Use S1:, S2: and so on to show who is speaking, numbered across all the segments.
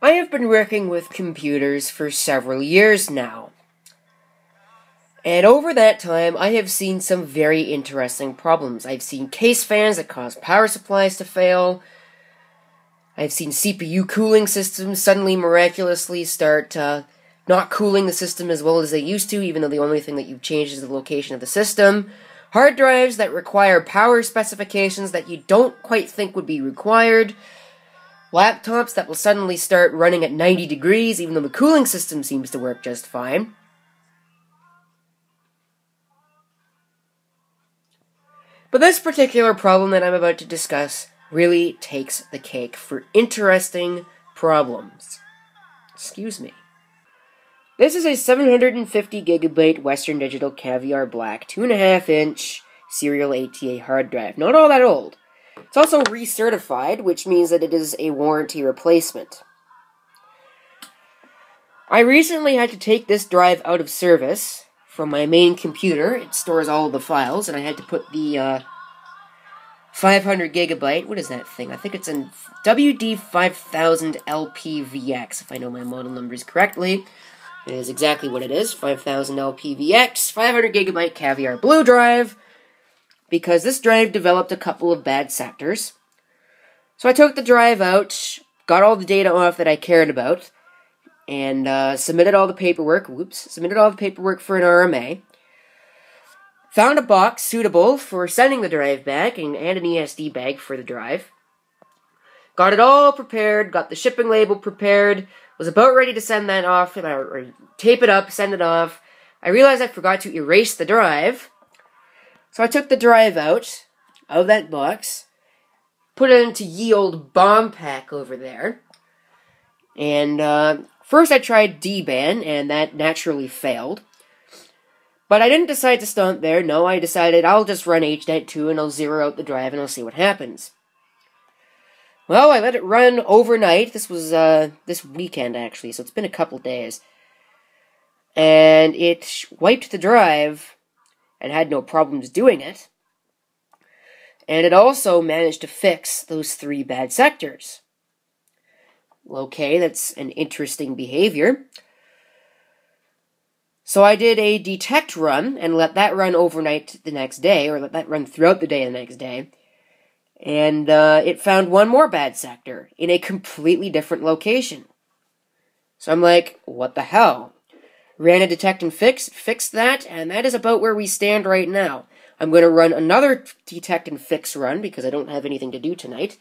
S1: I have been working with computers for several years now. And over that time, I have seen some very interesting problems. I've seen case fans that cause power supplies to fail. I've seen CPU cooling systems suddenly miraculously start not cooling the system as well as they used to, even though the only thing that you've changed is the location of the system. Hard drives that require power specifications that you don't quite think would be required. Laptops that will suddenly start running at 90 degrees, even though the cooling system seems to work just fine. But this particular problem that I'm about to discuss really takes the cake for interesting problems. Excuse me. This is a 750 gigabyte Western Digital Caviar Black 2.5-inch serial ATA hard drive. Not all that old. It's also recertified, which means that it is a warranty replacement. I recently had to take this drive out of service from my main computer. It stores all of the files, and I had to put the 500 gigabyte, what is that thing? I think it's in WD5000 LPVX, if I know my model numbers correctly. It is exactly what it is, 5000 LPVX, 500 gigabyte Caviar Blue drive, because this drive developed a couple of bad sectors. So I took the drive out, got all the data off that I cared about, and submitted all the paperwork for an RMA. Found a box suitable for sending the drive back, and an ESD bag for the drive. Got it all prepared, got the shipping label prepared, was about ready to send that off, or tape it up, send it off. I realized I forgot to erase the drive, so I took the drive out of that box, put it into ye old bomb pack over there, and first I tried DBAN, and that naturally failed. But I didn't decide to stop there. No, I decided I'll just run HDAT2 and I'll zero out the drive and I'll see what happens. Well, I let it run overnight. This was this weekend, actually, so it's been a couple days. And it wiped the drive and had no problems doing it. And it also managed to fix those 3 bad sectors. Okay, that's an interesting behavior. So I did a detect run, and let that run overnight the next day, or let that run throughout the day the next day, and it found one more bad sector, in a completely different location. So I'm like, what the hell? Ran a detect and fix, fixed that, and that is about where we stand right now. I'm going to run another detect and fix run, because I don't have anything to do tonight.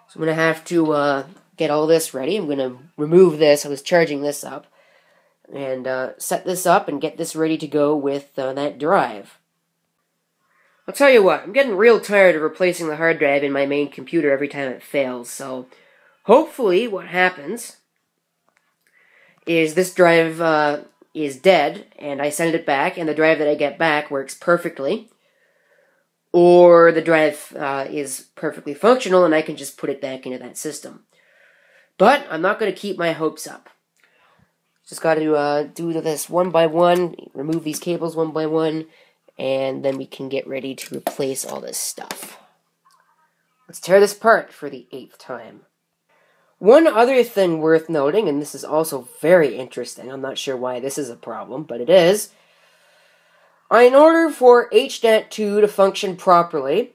S1: So I'm going to have to get all this ready. I'm going to remove this. I was charging this up. And set this up and get this ready to go with that drive. I'll tell you what, I'm getting real tired of replacing the hard drive in my main computer every time it fails, so hopefully what happens is this drive is dead, and I send it back, and the drive that I get back works perfectly, or the drive is perfectly functional, and I can just put it back into that system. But I'm not going to keep my hopes up. Just got to do this one by one, remove these cables one by one, and then we can get ready to replace all this stuff. Let's tear this apart for the 8th time. One other thing worth noting, and this is also very interesting, I'm not sure why this is a problem, but it is. In order for HDAT2 to function properly,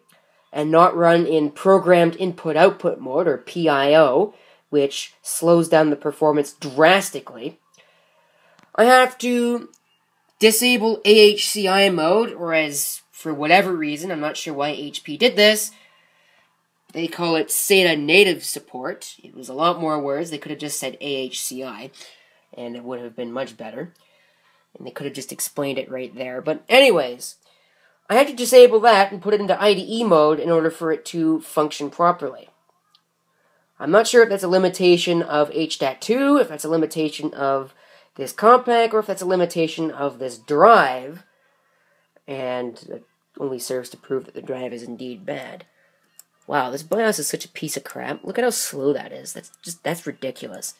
S1: and not run in programmed input-output mode, or PIO, which slows down the performance drastically, I have to disable AHCI mode, or as, for whatever reason, I'm not sure why HP did this, they call it SATA native support. It was a lot more words. They could have just said AHCI, and it would have been much better. And they could have just explained it right there. But anyways, I had to disable that and put it into IDE mode in order for it to function properly. I'm not sure if that's a limitation of HDAT2, if that's a limitation of this compact, or if that's a limitation of this drive, and it only serves to prove that the drive is indeed bad. Wow, this BIOS is such a piece of crap. Look at how slow that is. That's ridiculous.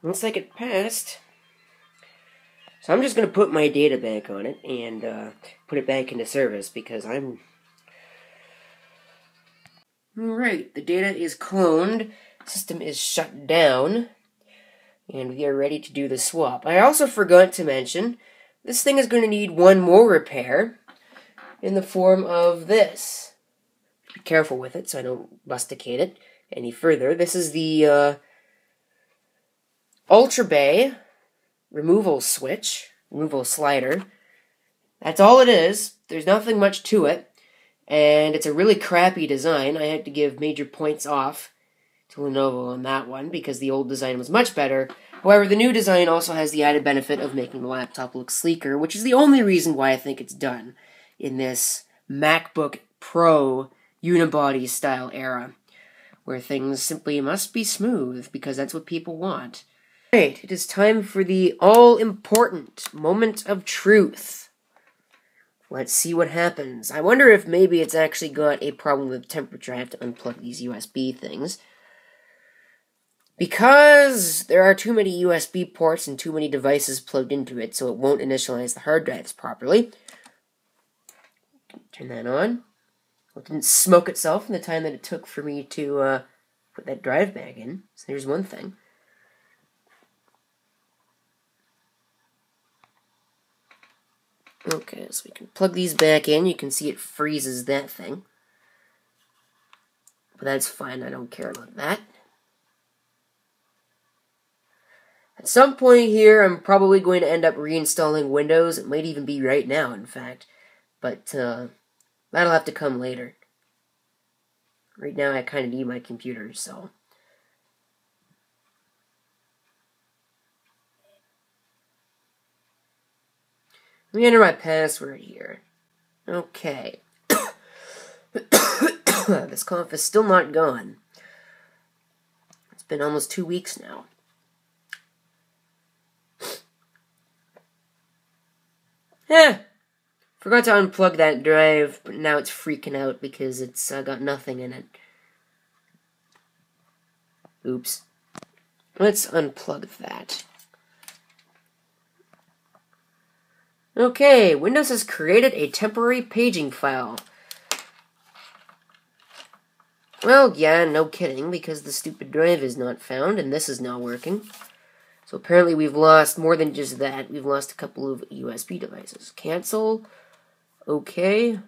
S1: Looks like it passed. So I'm just going to put my data back on it and put it back into service because I'm... Alright, the data is cloned, system is shut down, and we are ready to do the swap. I also forgot to mention, this thing is going to need one more repair in the form of this. Be careful with it so I don't rusticate it any further. This is the Ultra Bay removal switch, removal slider. That's all it is. There's nothing much to it. And it's a really crappy design. I had to give major points off to Lenovo on that one because the old design was much better. However, the new design also has the added benefit of making the laptop look sleeker, which is the only reason why I think it's done in this MacBook Pro unibody style era, where things simply must be smooth because that's what people want. Alright, it is time for the all-important moment of truth. Let's see what happens. I wonder if maybe it's actually got a problem with temperature. I have to unplug these USB things. Because there are too many USB ports and too many devices plugged into it, so it won't initialize the hard drives properly. Turn that on. It didn't smoke itself in the time that it took for me to put that drive back in. So there's one thing. Okay, so we can plug these back in. You can see it freezes that thing. But that's fine, I don't care about that. At some point here, I'm probably going to end up reinstalling Windows. It might even be right now, in fact. But that'll have to come later. Right now, I kind of need my computer, so... Let me enter my password here. Okay. This cough is still not gone. It's been almost 2 weeks now. Forgot to unplug that drive, but now it's freaking out because it's got nothing in it. Oops. Let's unplug that. Okay, Windows has created a temporary paging file. Well, yeah, no kidding, because the stupid drive is not found, and this is not working. So apparently we've lost more than just that. We've lost a couple of USB devices. Cancel. Okay. We're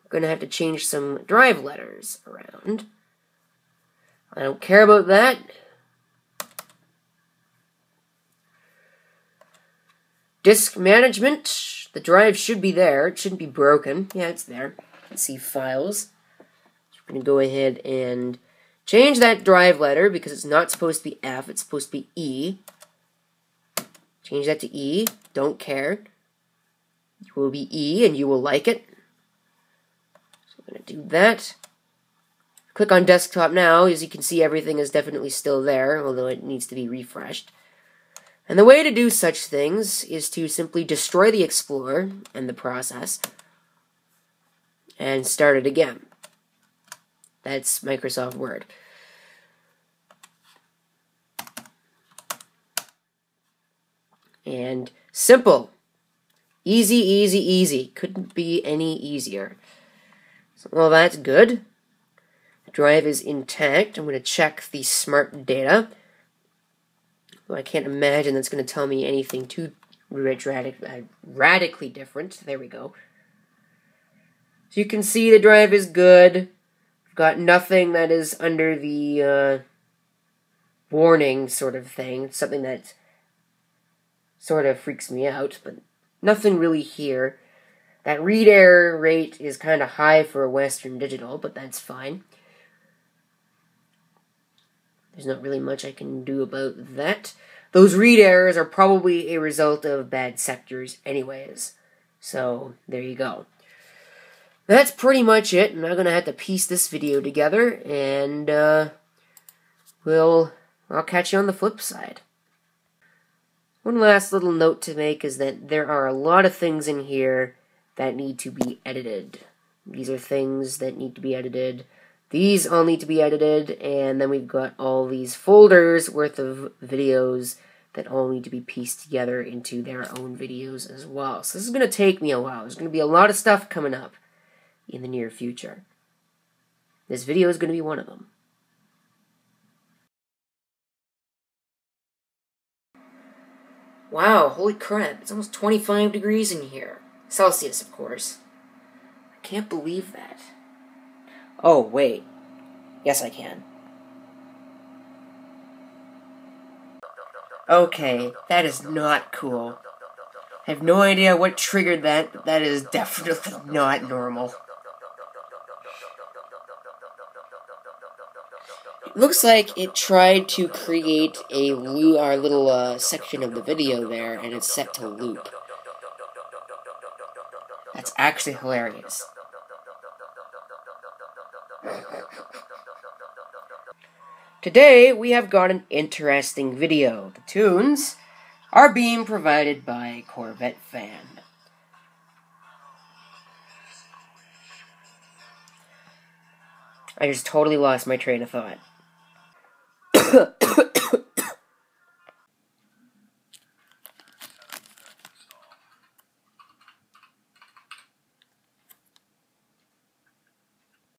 S1: going to have to change some drive letters around. I don't care about that. Disk management. The drive should be there. It shouldn't be broken. Yeah, it's there. Let's see files. So we're going to go ahead and change that drive letter because it's not supposed to be F. It's supposed to be E. Change that to E. Don't care. It will be E and you will like it. So I'm going to do that. Click on desktop now. As you can see, everything is definitely still there, although it needs to be refreshed. And the way to do such things is to simply destroy the Explorer and the process and start it again. That's Microsoft Word. And simple. Easy, easy, easy. Couldn't be any easier. So, well, that's good. The drive is intact. I'm going to check the smart data. Well, I can't imagine that's going to tell me anything too radically different. There we go. So you can see the drive is good. I've got nothing that is under the warning sort of thing. It's something that sort of freaks me out, but nothing really here. That read error rate is kind of high for a Western Digital, but that's fine. There's not really much I can do about that. Those read errors are probably a result of bad sectors anyways. So, there you go. That's pretty much it. I'm now going to have to piece this video together, and I'll catch you on the flip side. One last little note to make is that there are a lot of things in here that need to be edited. These are things that need to be edited. These all need to be edited, and then we've got all these folders worth of videos that all need to be pieced together into their own videos as well. So this is going to take me a while. There's going to be a lot of stuff coming up in the near future. This video is going to be one of them. Wow, holy crap, it's almost 25 degrees in here. Celsius, of course. I can't believe that. Oh, wait. Yes, I can. Okay, that is not cool. I have no idea what triggered that, but that is definitely not normal. It looks like it tried to create our little section of the video there, and it's set to loop. That's actually hilarious. Today, we have got an interesting video. The tunes are being provided by Corvette Fan. I just totally lost my train of thought.